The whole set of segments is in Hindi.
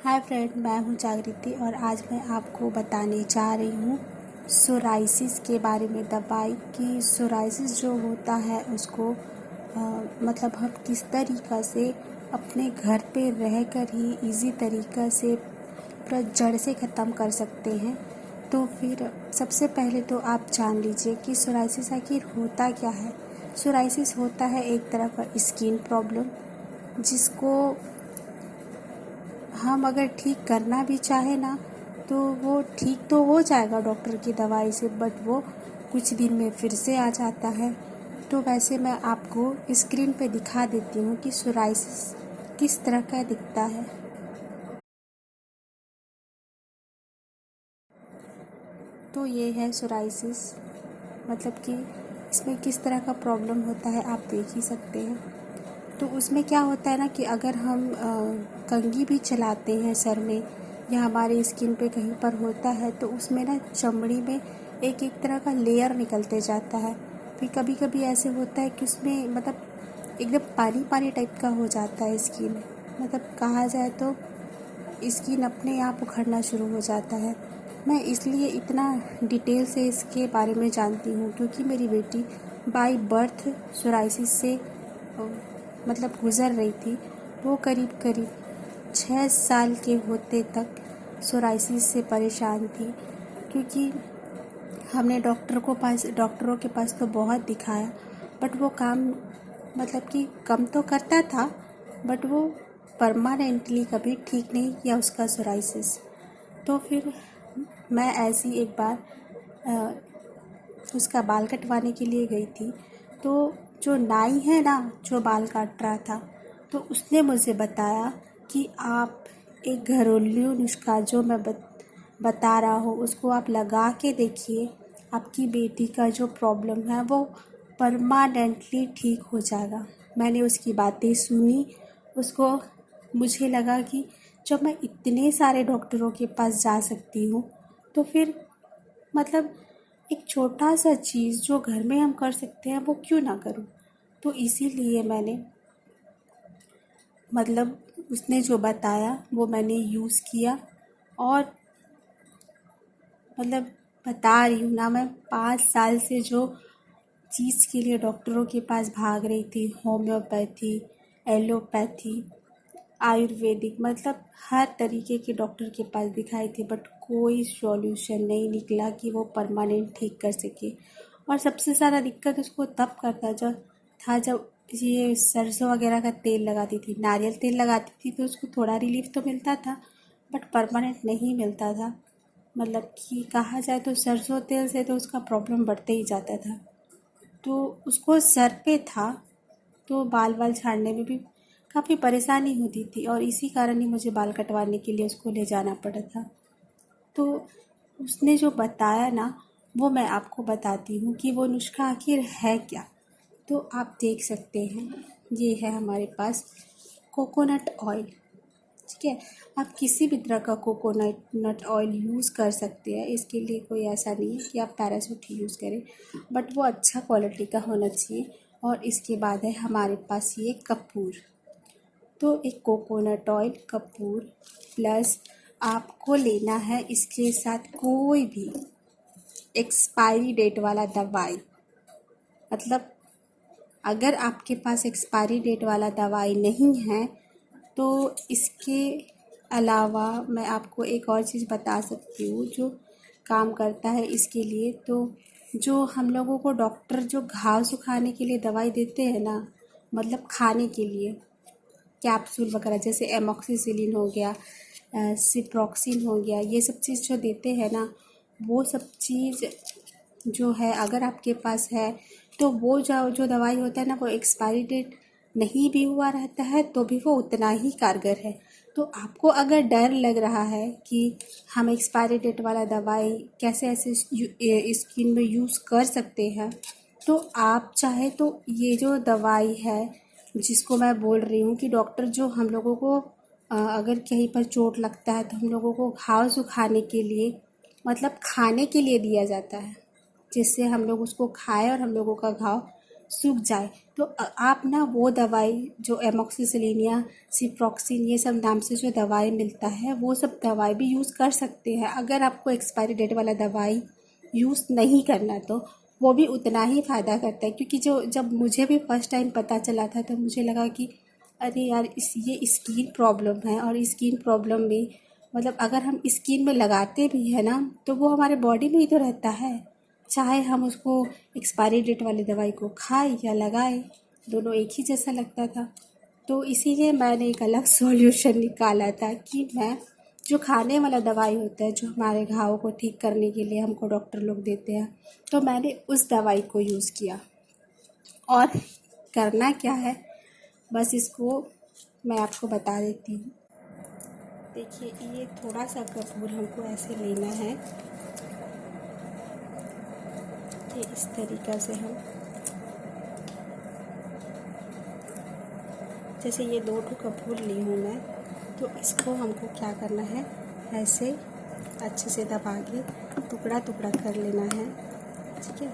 हाय फ्रेंड, मैं हूँ जागृति और आज मैं आपको बताने जा रही हूँ सोराइसिस के बारे में। दवाई की सोराइसिस जो होता है उसको मतलब हम किस तरीक़ा से अपने घर पे रहकर ही इजी तरीक़ा से पूरा जड़ से ख़त्म कर सकते हैं। तो फिर सबसे पहले तो आप जान लीजिए कि सोराइसिस आखिर होता क्या है। सोराइसिस होता है एक तरह का स्किन प्रॉब्लम, जिसको हम अगर ठीक करना भी चाहे ना तो वो ठीक तो हो जाएगा डॉक्टर की दवाई से, बट वो कुछ दिन में फिर से आ जाता है। तो वैसे मैं आपको स्क्रीन पे दिखा देती हूँ कि सोराइसिस किस तरह का दिखता है। तो ये है सोराइसिस, मतलब कि इसमें किस तरह का प्रॉब्लम होता है आप देख ही सकते हैं। तो उसमें क्या होता है ना कि अगर हम कंघी भी चलाते हैं सर में या हमारे स्किन पे कहीं पर होता है तो उसमें ना चमड़ी में एक एक तरह का लेयर निकलते जाता है। फिर कभी कभी ऐसे होता है कि उसमें मतलब एकदम पानी पानी टाइप का हो जाता है स्किन, मतलब कहा जाए तो स्किन अपने आप उखड़ना शुरू हो जाता है। मैं इसलिए इतना डिटेल से इसके बारे में जानती हूँ क्योंकि मेरी बेटी बाय बर्थ सोराइसिस से मतलब गुज़र रही थी। वो करीब करीब 6 साल के होते तक सोराइसिस से परेशान थी, क्योंकि हमने डॉक्टरों के पास तो बहुत दिखाया, बट वो काम मतलब कि कम तो करता था, बट वो परमानेंटली कभी ठीक नहीं किया उसका सोराइसिस। तो फिर मैं ऐसी एक बार उसका बाल कटवाने के लिए गई थी। तो जो नाई है ना जो बाल काट रहा था, तो उसने मुझे बताया कि आप एक घरेलू नुस्खा जो मैं बता रहा हूँ उसको आप लगा के देखिए, आपकी बेटी का जो प्रॉब्लम है वो परमानेंटली ठीक हो जाएगा। मैंने उसकी बातें सुनी, उसको मुझे लगा कि जब मैं इतने सारे डॉक्टरों के पास जा सकती हूँ तो फिर मतलब एक छोटा सा चीज़ जो घर में हम कर सकते हैं वो क्यों ना करूँ। तो इसीलिए मैंने मतलब उसने जो बताया वो मैंने यूज़ किया। और मतलब बता रही हूँ ना, मैं 5 साल से जो चीज़ के लिए डॉक्टरों के पास भाग रही थी, होम्योपैथी, एलोपैथी, आयुर्वेदिक, मतलब हर तरीके के डॉक्टर के पास दिखाई थी, बट कोई सॉल्यूशन नहीं निकला कि वो परमानेंट ठीक कर सके। और सबसे ज़्यादा दिक्कत उसको तब करता जब ये सरसों वगैरह का तेल लगाती थी, नारियल तेल लगाती थी, तो उसको थोड़ा रिलीफ तो मिलता था, बट परमानेंट नहीं मिलता था। मतलब कि कहा जाए तो सरसों तेल से तो उसका प्रॉब्लम बढ़ते ही जाता था। तो उसको सर पे था, तो बाल झाड़ने में भी काफ़ी परेशानी होती थी और इसी कारण ही मुझे बाल कटवाने के लिए उसको ले जाना पड़ा था। तो उसने जो बताया ना वो मैं आपको बताती हूँ कि वो नुस्खा आखिर है क्या। तो आप देख सकते हैं, ये है हमारे पास कोकोनट ऑयल। ठीक है, आप किसी भी तरह का कोकोनट ऑयल यूज़ कर सकते हैं, इसके लिए कोई ऐसा नहीं है कि आप पैराशूट यूज़ करें, बट वो अच्छा क्वालिटी का होना चाहिए। और इसके बाद है हमारे पास ये कपूर। तो एक कोकोनट ऑयल, कपूर प्लस आपको लेना है इसके साथ कोई भी एक्सपायरी डेट वाला दवाई। मतलब अगर आपके पास एक्सपायरी डेट वाला दवाई नहीं है तो इसके अलावा मैं आपको एक और चीज़ बता सकती हूँ जो काम करता है इसके लिए। तो जो हम लोगों को डॉक्टर जो घाव सुखाने के लिए दवाई देते हैं ना, मतलब खाने के लिए कैप्सूल वगैरह, जैसे एमॉक्सिसिलिन हो गया, सिप्रोक्सिन हो गया, ये सब चीज़ जो देते हैं ना, वो सब चीज़ जो है अगर आपके पास है तो वो जो दवाई होता है ना वो एक्सपायरी डेट नहीं भी हुआ रहता है तो भी वो उतना ही कारगर है। तो आपको अगर डर लग रहा है कि हम एक्सपायरी डेट वाला दवाई कैसे ऐसे स्किन में यूज़ कर सकते हैं, तो आप चाहे तो ये जो दवाई है जिसको मैं बोल रही हूँ कि डॉक्टर जो हम लोगों को अगर कहीं पर चोट लगता है तो हम लोगों को घाव सुखाने के लिए मतलब खाने के लिए दिया जाता है, जिससे हम लोग उसको खाएं और हम लोगों का घाव सूख जाए तो आप ना वो दवाई जो एमोक्सिसिलिन या सिप्रोक्सिन ये सब नाम से जो दवाई मिलता है वो सब दवाई भी यूज़ कर सकते हैं। अगर आपको एक्सपायरी डेट वाला दवाई यूज़ नहीं करना तो वो भी उतना ही फ़ायदा करता है। क्योंकि जब मुझे भी फर्स्ट टाइम पता चला था तो मुझे लगा कि अरे यार ये स्किन प्रॉब्लम है, और स्किन प्रॉब्लम में मतलब अगर हम स्किन में लगाते भी हैं ना तो वो हमारे बॉडी में ही तो रहता है, चाहे हम उसको एक्सपायरी डेट वाली दवाई को खाएं या लगाएं, दोनों एक ही जैसा लगता था। तो इसीलिए मैंने एक अलग सॉल्यूशन निकाला था कि मैं जो खाने वाला दवाई होता है जो हमारे घाव को ठीक करने के लिए हमको डॉक्टर लोग देते हैं, तो मैंने उस दवाई को यूज़ किया। और करना क्या है, बस इसको मैं आपको बता देती हूँ। देखिए, ये थोड़ा सा कपूर हमको ऐसे लेना है कि इस तरीक़ा से हम, जैसे ये 2 कपूर ली हूँ मैं, तो इसको हमको क्या करना है, ऐसे अच्छे से दबा के टुकड़ा टुकड़ा कर लेना है, ठीक है,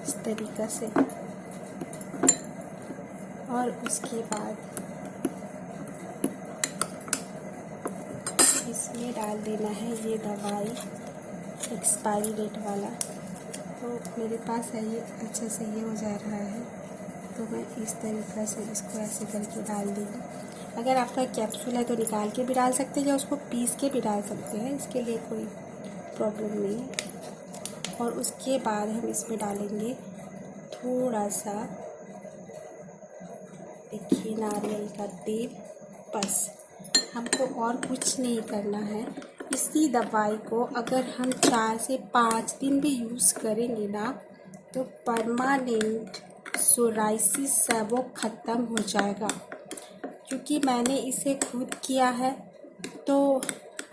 इस तरीक़ा से। और उसके बाद इसमें डाल देना है ये दवाई एक्सपायरी डेट वाला। तो मेरे पास है ये, अच्छे से ये हो जा रहा है, तो मैं इस तरीक़ा से इसको ऐसे करके डाल दूँगी। अगर आपका कैप्सूल है तो निकाल के भी डाल सकते हैं या उसको पीस के भी डाल सकते हैं, इसके लिए कोई प्रॉब्लम नहीं है। और उसके बाद हम इसमें डालेंगे थोड़ा सा, देखिए, नारियल का तेल। बस हमको और कुछ नहीं करना है। इसी दवाई को अगर हम 4 से 5 दिन भी यूज़ करेंगे ना तो परमानेंट सोराइसिस है वो ख़त्म हो जाएगा। क्योंकि मैंने इसे खुद किया है, तो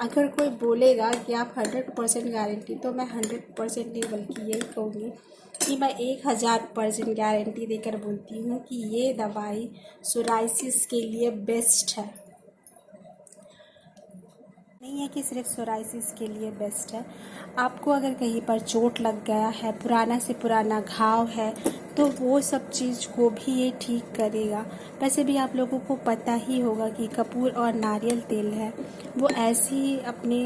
अगर कोई बोलेगा कि आप 100% गारंटी, तो मैं 100% नहीं बल्कि यही कहूँगी कि मैं 1000% गारंटी देकर बोलती हूँ कि ये दवाई सोराइसिस के लिए बेस्ट है। नहीं है कि सिर्फ सोराइसिस के लिए बेस्ट है। आपको अगर कहीं पर चोट लग गया है, पुराना से पुराना घाव है, तो वो सब चीज़ को भी ये ठीक करेगा। वैसे भी आप लोगों को पता ही होगा कि कपूर और नारियल तेल है वो ऐसे ही अपने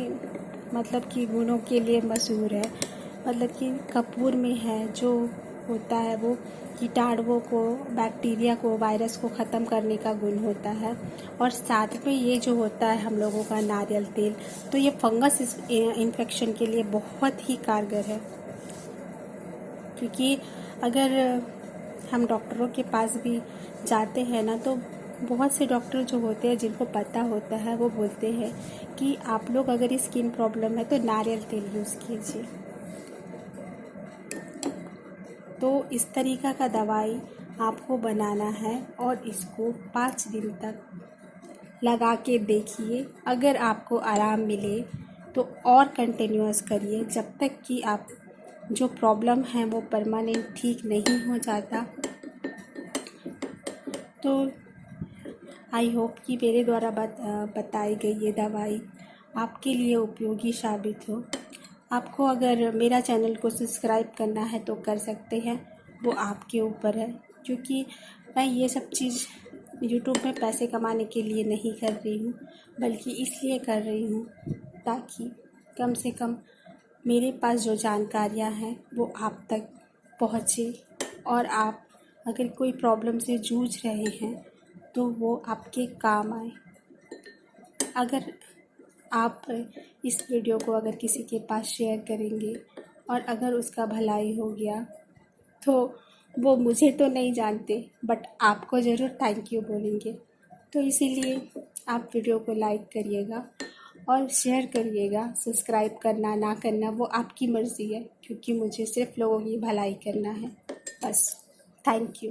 मतलब कि गुणों के लिए मशहूर है। मतलब कि कपूर में है जो होता है वो कीटाणुओं को, बैक्टीरिया को, वायरस को ख़त्म करने का गुण होता है। और साथ में ये जो होता है हम लोगों का नारियल तेल, तो ये फंगस इन्फेक्शन के लिए बहुत ही कारगर है। क्योंकि अगर हम डॉक्टरों के पास भी जाते हैं ना तो बहुत से डॉक्टर जो होते हैं जिनको पता होता है वो बोलते हैं कि आप लोग अगर स्किन प्रॉब्लम है तो नारियल तेल यूज़ कीजिए। तो इस तरीक़ा का दवाई आपको बनाना है और इसको 5 दिन तक लगा के देखिए। अगर आपको आराम मिले तो और कंटिन्यूअस करिए जब तक कि आप जो प्रॉब्लम है वो परमानेंट ठीक नहीं हो जाता। तो आई होप कि मेरे द्वारा बताई गई ये दवाई आपके लिए उपयोगी साबित हो। आपको अगर मेरा चैनल को सब्सक्राइब करना है तो कर सकते हैं, वो आपके ऊपर है। क्योंकि मैं ये सब चीज़ यूट्यूब में पैसे कमाने के लिए नहीं कर रही हूँ, बल्कि इसलिए कर रही हूँ ताकि कम से कम मेरे पास जो जानकारियाँ हैं वो आप तक पहुँचे, और आप अगर कोई प्रॉब्लम से जूझ रहे हैं तो वो आपके काम आए। अगर आप इस वीडियो को अगर किसी के पास शेयर करेंगे और अगर उसका भलाई हो गया तो वो मुझे तो नहीं जानते बट आपको ज़रूर थैंक यू बोलेंगे। तो इसीलिए आप वीडियो को लाइक करिएगा और शेयर करिएगा। सब्सक्राइब करना ना करना वो आपकी मर्ज़ी है, क्योंकि मुझे सिर्फ लोगों की भलाई करना है बस। Thank you.